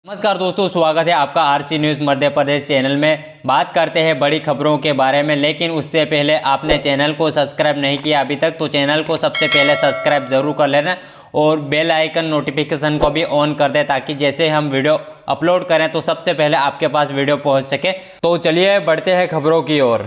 नमस्कार दोस्तों, स्वागत है आपका RC news Madhya Pradesh channel में। बात करते हैं बड़ी खबरों के बारे में, लेकिन उससे पहले आपने चैनल को सब्सक्राइब नहीं किया अभी तक तो चैनल को सबसे पहले सब्सक्राइब जरूर कर लेना और बेल आइकन नोटिफिकेशन को भी ऑन कर दे ताकि जैसे हम वीडियो अपलोड करें तो सबसे पहले आपके पास वीडियो पहुँच सके। तो चलिए बढ़ते हैं खबरों की ओर।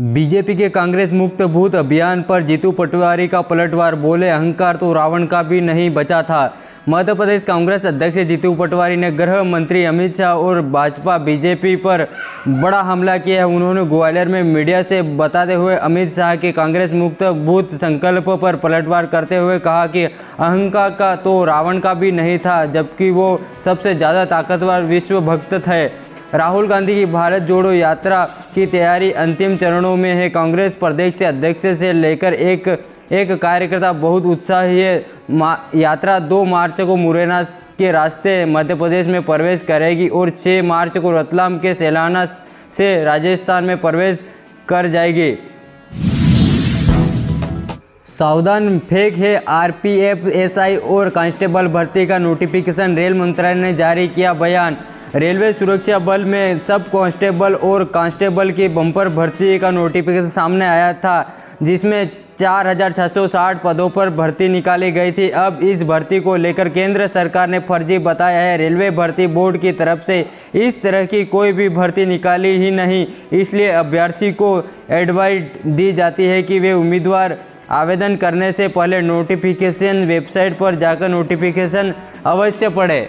बीजेपी के कांग्रेस मुक्त बूथ अभियान पर जीतू पटवारी का पलटवार, बोले अहंकार तो रावण का भी नहीं बचा था। मध्य प्रदेश कांग्रेस अध्यक्ष जीतू पटवारी ने गृह मंत्री अमित शाह और भाजपा बीजेपी पर बड़ा हमला किया है। उन्होंने ग्वालियर में मीडिया से बताते हुए अमित शाह के कांग्रेस मुक्त बूथ संकल्प पर पलटवार करते हुए कहा कि अहंकार का तो रावण का भी नहीं था, जबकि वो सबसे ज़्यादा ताकतवर विश्व भक्त थे। राहुल गांधी की भारत जोड़ो यात्रा की तैयारी अंतिम चरणों में है। कांग्रेस प्रदेश अध्यक्ष से लेकर एक कार्यकर्ता बहुत उत्साही है। यात्रा 2 मार्च को मुरैना के रास्ते मध्य प्रदेश में प्रवेश करेगी और 6 मार्च को रतलाम के सैलाना से राजस्थान में प्रवेश कर जाएगी। सावधान, फेक है आरपीएफ एसआई और कांस्टेबल भर्ती का नोटिफिकेशन, रेल मंत्रालय ने जारी किया बयान। रेलवे सुरक्षा बल में सब कांस्टेबल और कांस्टेबल की बम्पर भर्ती का नोटिफिकेशन सामने आया था, जिसमें 4660 पदों पर भर्ती निकाली गई थी। अब इस भर्ती को लेकर केंद्र सरकार ने फर्जी बताया है। रेलवे भर्ती बोर्ड की तरफ से इस तरह की कोई भी भर्ती निकाली ही नहीं, इसलिए अभ्यर्थी को एडवाइस दी जाती है कि वे उम्मीदवार आवेदन करने से पहले नोटिफिकेशन वेबसाइट पर जाकर नोटिफिकेशन अवश्य पढ़ें।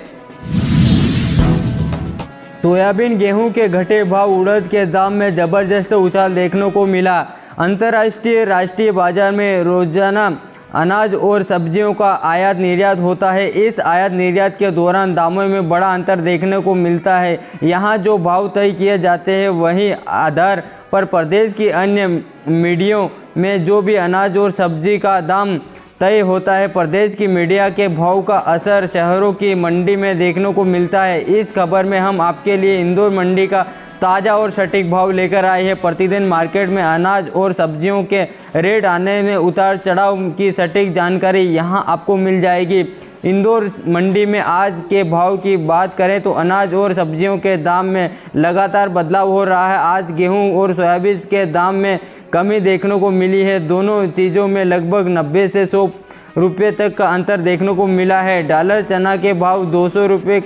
सोयाबीन, गेहूं के घटे भाव, उड़द के दाम में जबरदस्त उछाल देखने को मिला। अंतर्राष्ट्रीय राष्ट्रीय बाजार में रोजाना अनाज और सब्जियों का आयात निर्यात होता है। इस आयात निर्यात के दौरान दामों में बड़ा अंतर देखने को मिलता है। यहाँ जो भाव तय किए जाते हैं वहीं आधार पर प्रदेश की अन्य मंडियों में जो भी अनाज और सब्जी का दाम तय होता है। प्रदेश की मीडिया के भाव का असर शहरों की मंडी में देखने को मिलता है। इस खबर में हम आपके लिए इंदौर मंडी का ताज़ा और सटीक भाव लेकर आए हैं। प्रतिदिन मार्केट में अनाज और सब्जियों के रेट आने में उतार चढ़ाव की सटीक जानकारी यहाँ आपको मिल जाएगी। इंदौर मंडी में आज के भाव की बात करें तो अनाज और सब्जियों के दाम में लगातार बदलाव हो रहा है। आज गेहूं और सोयाबीन के दाम में कमी देखने को मिली है। दोनों चीज़ों में लगभग 90 से 100 रुपये तक का अंतर देखने को मिला है। डॉलर चना के भाव 200 रुपये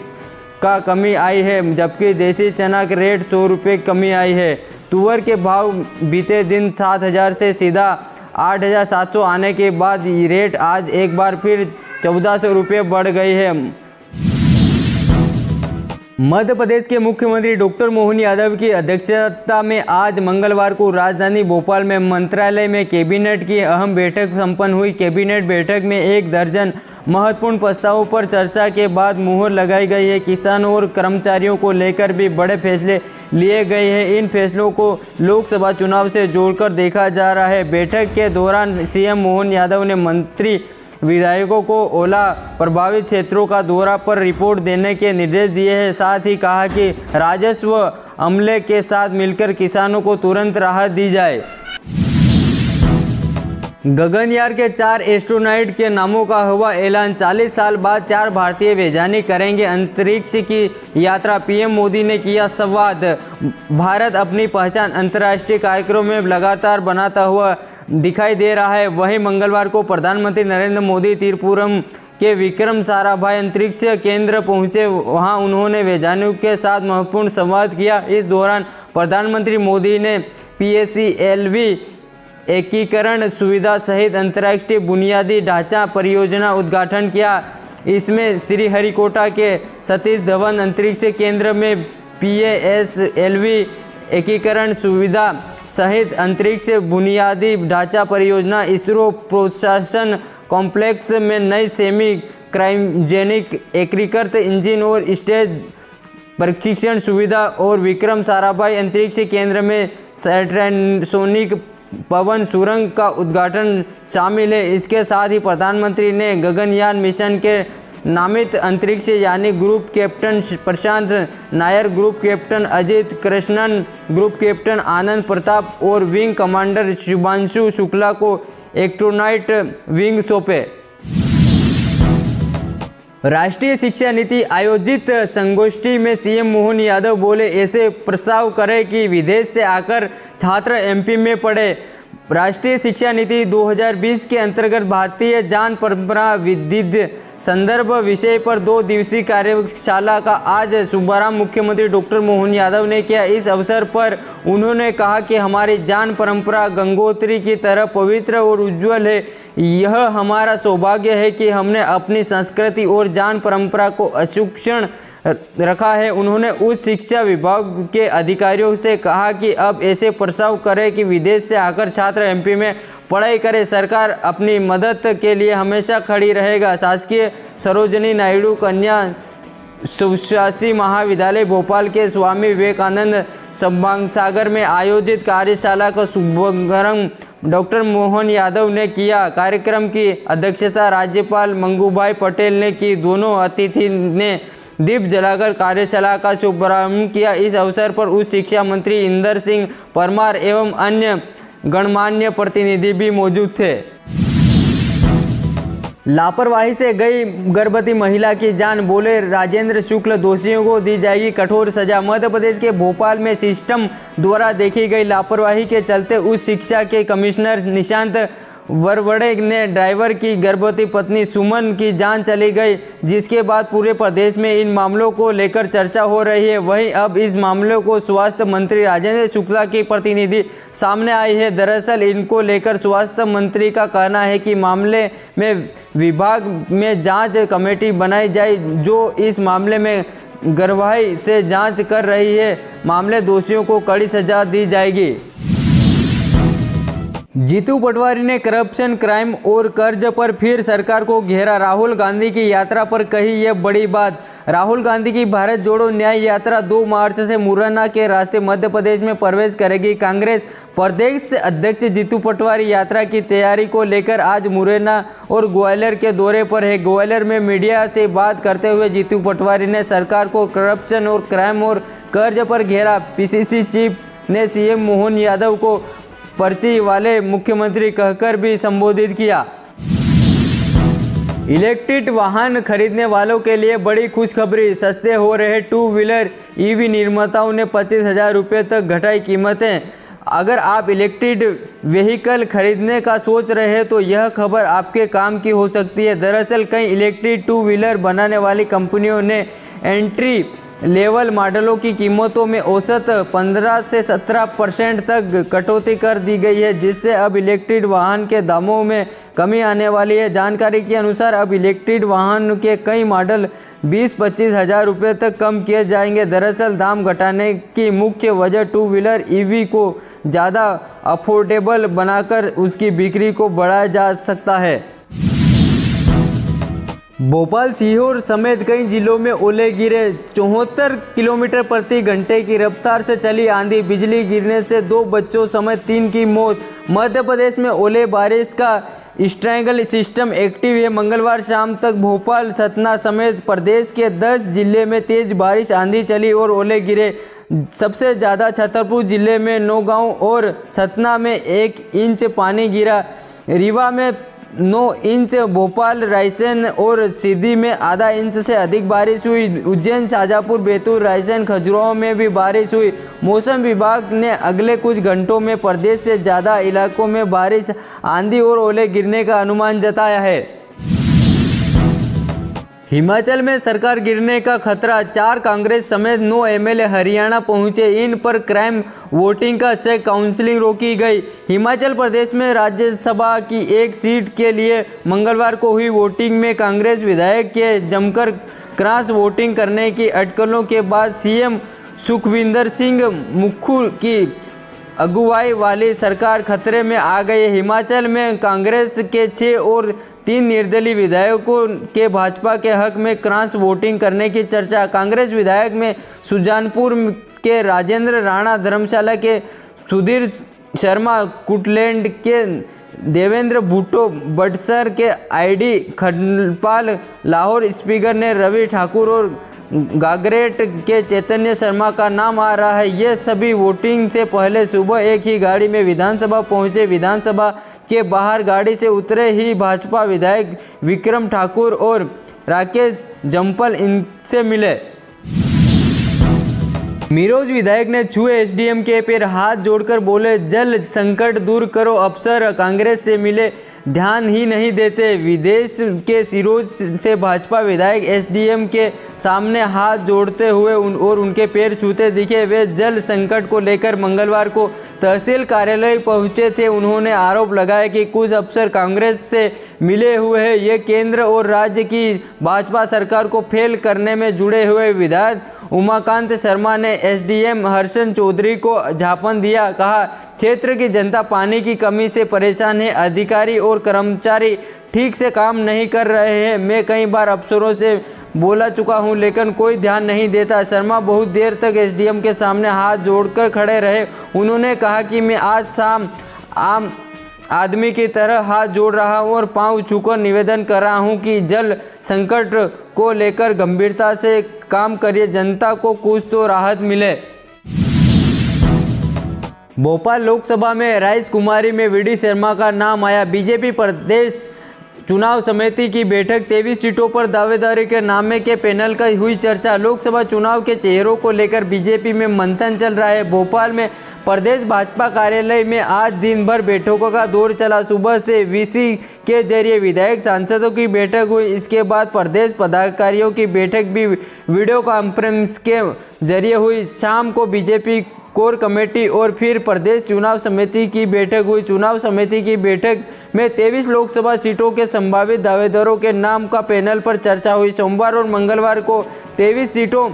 का कमी आई है, जबकि देसी चना के रेट 100 रुपये कमी आई है। तुअर के भाव बीते दिन 7000 से सीधा 8700 आने के बाद रेट आज एक बार फिर 1400 रुपये बढ़ गई है। मध्य प्रदेश के मुख्यमंत्री डॉक्टर मोहन यादव की अध्यक्षता में आज मंगलवार को राजधानी भोपाल में मंत्रालय में कैबिनेट की अहम बैठक संपन्न हुई। कैबिनेट बैठक में 1 दर्जन महत्वपूर्ण प्रस्तावों पर चर्चा के बाद मुहर लगाई गई है। किसानों और कर्मचारियों को लेकर भी बड़े फैसले लिए गए हैं। इन फैसलों को लोकसभा चुनाव से जोड़कर देखा जा रहा है। बैठक के दौरान सीएम मोहन यादव ने मंत्री विधायकों को ओला प्रभावित क्षेत्रों का दौरा पर रिपोर्ट देने के निर्देश दिए हैं। साथ ही कहा कि राजस्व अमले के साथ मिलकर किसानों को तुरंत राहत दी जाए। गगनयान के 4 एस्ट्रोनॉट के नामों का हुआ ऐलान। 40 साल बाद 4 भारतीय वैज्ञानिक करेंगे अंतरिक्ष की यात्रा, पीएम मोदी ने किया संवाद। भारत अपनी पहचान अंतर्राष्ट्रीय कार्यक्रमों में लगातार बनाता हुआ दिखाई दे रहा है। वहीं मंगलवार को प्रधानमंत्री नरेंद्र मोदी तिरुपुरम के विक्रम साराभाई अंतरिक्ष केंद्र पहुंचे। वहां उन्होंने वैज्ञानिकों के साथ महत्वपूर्ण संवाद किया। इस दौरान प्रधानमंत्री मोदी ने PSLV एकीकरण सुविधा सहित अंतर्राष्ट्रीय बुनियादी ढांचा परियोजना उद्घाटन किया। इसमें श्रीहरिकोटा के सतीश धवन अंतरिक्ष केंद्र में PSLV एकीकरण सुविधा सहित अंतरिक्ष बुनियादी ढांचा परियोजना, इसरो प्रोत्साहन कॉम्प्लेक्स में नई सेमी क्रायोजेनिक एकीकृत इंजन और स्टेज प्रशिक्षण सुविधा और विक्रम साराभाई अंतरिक्ष केंद्र में सैटेलाइट पवन सुरंग का उद्घाटन शामिल है। इसके साथ ही प्रधानमंत्री ने गगनयान मिशन के नामित अंतरिक्ष यानी group captain Prashant Nair, group captain Ajit Krishnan, group captain Anand Pratap और विंग कमांडर शुभांशु शुक्ला को एस्ट्रोनॉट विंग सौंपे। राष्ट्रीय शिक्षा नीति आयोजित संगोष्ठी में सीएम मोहन यादव बोले, ऐसे प्रस्ताव करें कि विदेश से आकर छात्र एमपी में पढ़े। राष्ट्रीय शिक्षा नीति 2020 के अंतर्गत भारतीय ज्ञान परंपरा विविध संदर्भ विषय पर 2 दिवसीय कार्यशाला का आज शुभारंभ मुख्यमंत्री डॉक्टर मोहन यादव ने किया। इस अवसर पर उन्होंने कहा कि हमारी ज्ञान परंपरा गंगोत्री की तरह पवित्र और उज्जवल है। यह हमारा सौभाग्य है कि हमने अपनी संस्कृति और ज्ञान परंपरा को अक्षुण्ण रखा है। उन्होंने उच्च शिक्षा विभाग के अधिकारियों से कहा कि अब ऐसे प्रस्ताव करें कि विदेश से आकर छात्र एमपी में पढ़ाई करें। सरकार अपनी मदद के लिए हमेशा खड़ी रहेगा। शासकीय सरोजिनी नायडू कन्या सुशासी महाविद्यालय भोपाल के स्वामी विवेकानंद सभासागर में आयोजित कार्यशाला का शुभारंभ डॉक्टर मोहन यादव ने किया। कार्यक्रम की अध्यक्षता राज्यपाल मंगूभाई पटेल ने की। दोनों अतिथि ने दीप जलाकर कार्यशाला का शुभारंभ किया। इस अवसर पर उच्च शिक्षा मंत्री इंदर सिंह परमार एवं अन्य गणमान्य प्रतिनिधि भी मौजूद थे। लापरवाही से गई गर्भवती महिला की जान, बोले राजेंद्र शुक्ल, दोषियों को दी जाएगी कठोर सजा। मध्य प्रदेश के भोपाल में सिस्टम द्वारा देखी गई लापरवाही के चलते उच्च शिक्षा के कमिश्नर निशांत वरवड़े ने ड्राइवर की गर्भवती पत्नी सुमन की जान चली गई, जिसके बाद पूरे प्रदेश में इन मामलों को लेकर चर्चा हो रही है। वहीं अब इस मामले को स्वास्थ्य मंत्री राजेंद्र शुक्ला की प्रतिनिधि सामने आई है। दरअसल इनको लेकर स्वास्थ्य मंत्री का कहना है कि मामले में विभाग में जांच कमेटी बनाई जाए जो इस मामले में गहराई से जांच कर रही है। मामले दोषियों को कड़ी सजा दी जाएगी। जीतू पटवारी ने करप्शन, क्राइम और कर्ज पर फिर सरकार को घेरा। राहुल गांधी की यात्रा पर कही यह बड़ी बात। राहुल गांधी की भारत जोड़ो न्याय यात्रा 2 मार्च से मुरैना के रास्ते मध्य प्रदेश में प्रवेश करेगी। कांग्रेस प्रदेश अध्यक्ष जीतू पटवारी यात्रा की तैयारी को लेकर आज मुरैना और ग्वालियर के दौरे पर है। ग्वालियर में मीडिया से बात करते हुए जीतू पटवारी ने सरकार को करप्शन और क्राइम और कर्ज पर घेरा। पीसीसी चीफ ने सीएम मोहन यादव को पर्ची वाले मुख्यमंत्री कहकर भी संबोधित किया। इलेक्ट्रिक वाहन खरीदने वालों के लिए बड़ी खुशखबरी, सस्ते हो रहे 2 व्हीलर। ईवी निर्माताओं ने 25,000 रुपये तक घटाई कीमतें। अगर आप इलेक्ट्रिक व्हीकल खरीदने का सोच रहे हैं तो यह खबर आपके काम की हो सकती है। दरअसल कई इलेक्ट्रिक 2 व्हीलर बनाने वाली कंपनियों ने एंट्री लेवल मॉडलों की कीमतों में औसत 15 से 17% तक कटौती कर दी गई है, जिससे अब इलेक्ट्रिक वाहन के दामों में कमी आने वाली है। जानकारी के अनुसार अब इलेक्ट्रिक वाहन के कई मॉडल 20-25 हज़ार रुपये तक कम किए जाएंगे। दरअसल दाम घटाने की मुख्य वजह 2 व्हीलर ईवी को ज़्यादा अफोर्डेबल बनाकर उसकी बिक्री को बढ़ाया जा सकता है। भोपाल, सीहोर समेत कई जिलों में ओले गिरे। 74 किलोमीटर प्रति घंटे की रफ्तार से चली आंधी, बिजली गिरने से 2 बच्चों समेत 3 की मौत। मध्य प्रदेश में ओले बारिश का स्ट्रैंगल सिस्टम एक्टिव है। मंगलवार शाम तक भोपाल, सतना समेत प्रदेश के 10 जिले में तेज बारिश, आंधी चली और ओले गिरे। सबसे ज़्यादा छतरपुर जिले में 9 गाँव और सतना में 1 इंच पानी गिरा। रीवा में 9 इंच, भोपाल, रायसेन और सीधी में आधा इंच से अधिक बारिश हुई। उज्जैन, शाजापुर, बैतूल, रायसेन, खजुराहो में भी बारिश हुई। मौसम विभाग ने अगले कुछ घंटों में प्रदेश से ज़्यादा इलाकों में बारिश, आंधी और ओले गिरने का अनुमान जताया है। हिमाचल में सरकार गिरने का खतरा, 4 कांग्रेस समेत 9 एमएलए हरियाणा पहुंचे। इन पर क्राइम वोटिंग का से काउंसलिंग रोकी गई। हिमाचल प्रदेश में राज्यसभा की 1 सीट के लिए मंगलवार को हुई वोटिंग में कांग्रेस विधायक के जमकर क्रॉस वोटिंग करने की अटकलों के बाद सीएम सुखविंदर सिंह मुखू की अगुवाई वाली सरकार खतरे में आ गई। हिमाचल में कांग्रेस के 6 और 3 निर्दलीय विधायकों के भाजपा के हक में क्रॉस वोटिंग करने की चर्चा। कांग्रेस विधायक में सुजानपुर के राजेंद्र राणा, धर्मशाला के सुधीर शर्मा, कुटलैंड के देवेंद्र भुट्टो, बड़सर के आईडी खंडपाल, लाहौर स्पीकर ने रवि ठाकुर और गागरेट के चैतन्य शर्मा का नाम आ रहा है। ये सभी वोटिंग से पहले सुबह एक ही गाड़ी में विधानसभा पहुंचे। विधानसभा के बाहर गाड़ी से उतरे ही भाजपा विधायक विक्रम ठाकुर और राकेश जम्पल इनसे मिले। मीरोज विधायक ने छुए एसडीएम के पैर, हाथ जोड़कर बोले जल संकट दूर करो। अफसर कांग्रेस से मिले, ध्यान ही नहीं देते। विदेश के सिरोंज से भाजपा विधायक एसडीएम के सामने हाथ जोड़ते हुए और उनके पैर छूते दिखे। वे जल संकट को लेकर मंगलवार को तहसील कार्यालय पहुंचे थे। उन्होंने आरोप लगाया कि कुछ अफसर कांग्रेस से मिले हुए हैं। ये केंद्र और राज्य की भाजपा सरकार को फेल करने में जुड़े हुए। विधायक उमाकांत शर्मा ने एसडीएम हर्षन चौधरी को ज्ञापन दिया। कहा, क्षेत्र की जनता पानी की कमी से परेशान है। अधिकारी और कर्मचारी ठीक से काम नहीं कर रहे हैं। मैं कई बार अफसरों से बोला चुका हूं, लेकिन कोई ध्यान नहीं देता। शर्मा बहुत देर तक एसडीएम के सामने हाथ जोड़कर खड़े रहे। उन्होंने कहा कि मैं आज शाम आम आदमी की तरह हाथ जोड़ रहा हूं और पांव छूकर निवेदन कर रहा हूं कि जल संकट को लेकर गंभीरता से काम करिए, जनता को कुछ तो राहत मिले। भोपाल लोकसभा में राइसकुमारी में वीडी शर्मा का नाम आया। बीजेपी प्रदेश चुनाव समिति की बैठक, 23 सीटों पर दावेदारी के नामे के पैनल का हुई चर्चा। लोकसभा चुनाव के चेहरों को लेकर बीजेपी में मंथन चल रहा है। भोपाल में प्रदेश भाजपा कार्यालय में आज दिन भर बैठकों का दौर चला। सुबह से वीसी के जरिए विधायक सांसदों की बैठक हुई। इसके बाद प्रदेश पदाधिकारियों की बैठक भी वीडियो कॉन्फ्रेंस के जरिए हुई। शाम को बीजेपी कोर कमेटी और फिर प्रदेश चुनाव समिति की बैठक हुई। चुनाव समिति की बैठक में 23 लोकसभा सीटों के संभावित दावेदारों के नाम का पैनल पर चर्चा हुई। सोमवार और मंगलवार को 23 सीटों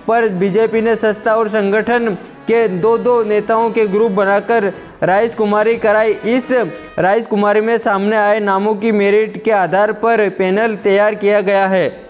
पर बीजेपी ने सत्ता और संगठन के दो नेताओं के ग्रुप बनाकर राइसकुमारी कराई। इस राइसकुमारी में सामने आए नामों की मेरिट के आधार पर पैनल तैयार किया गया है।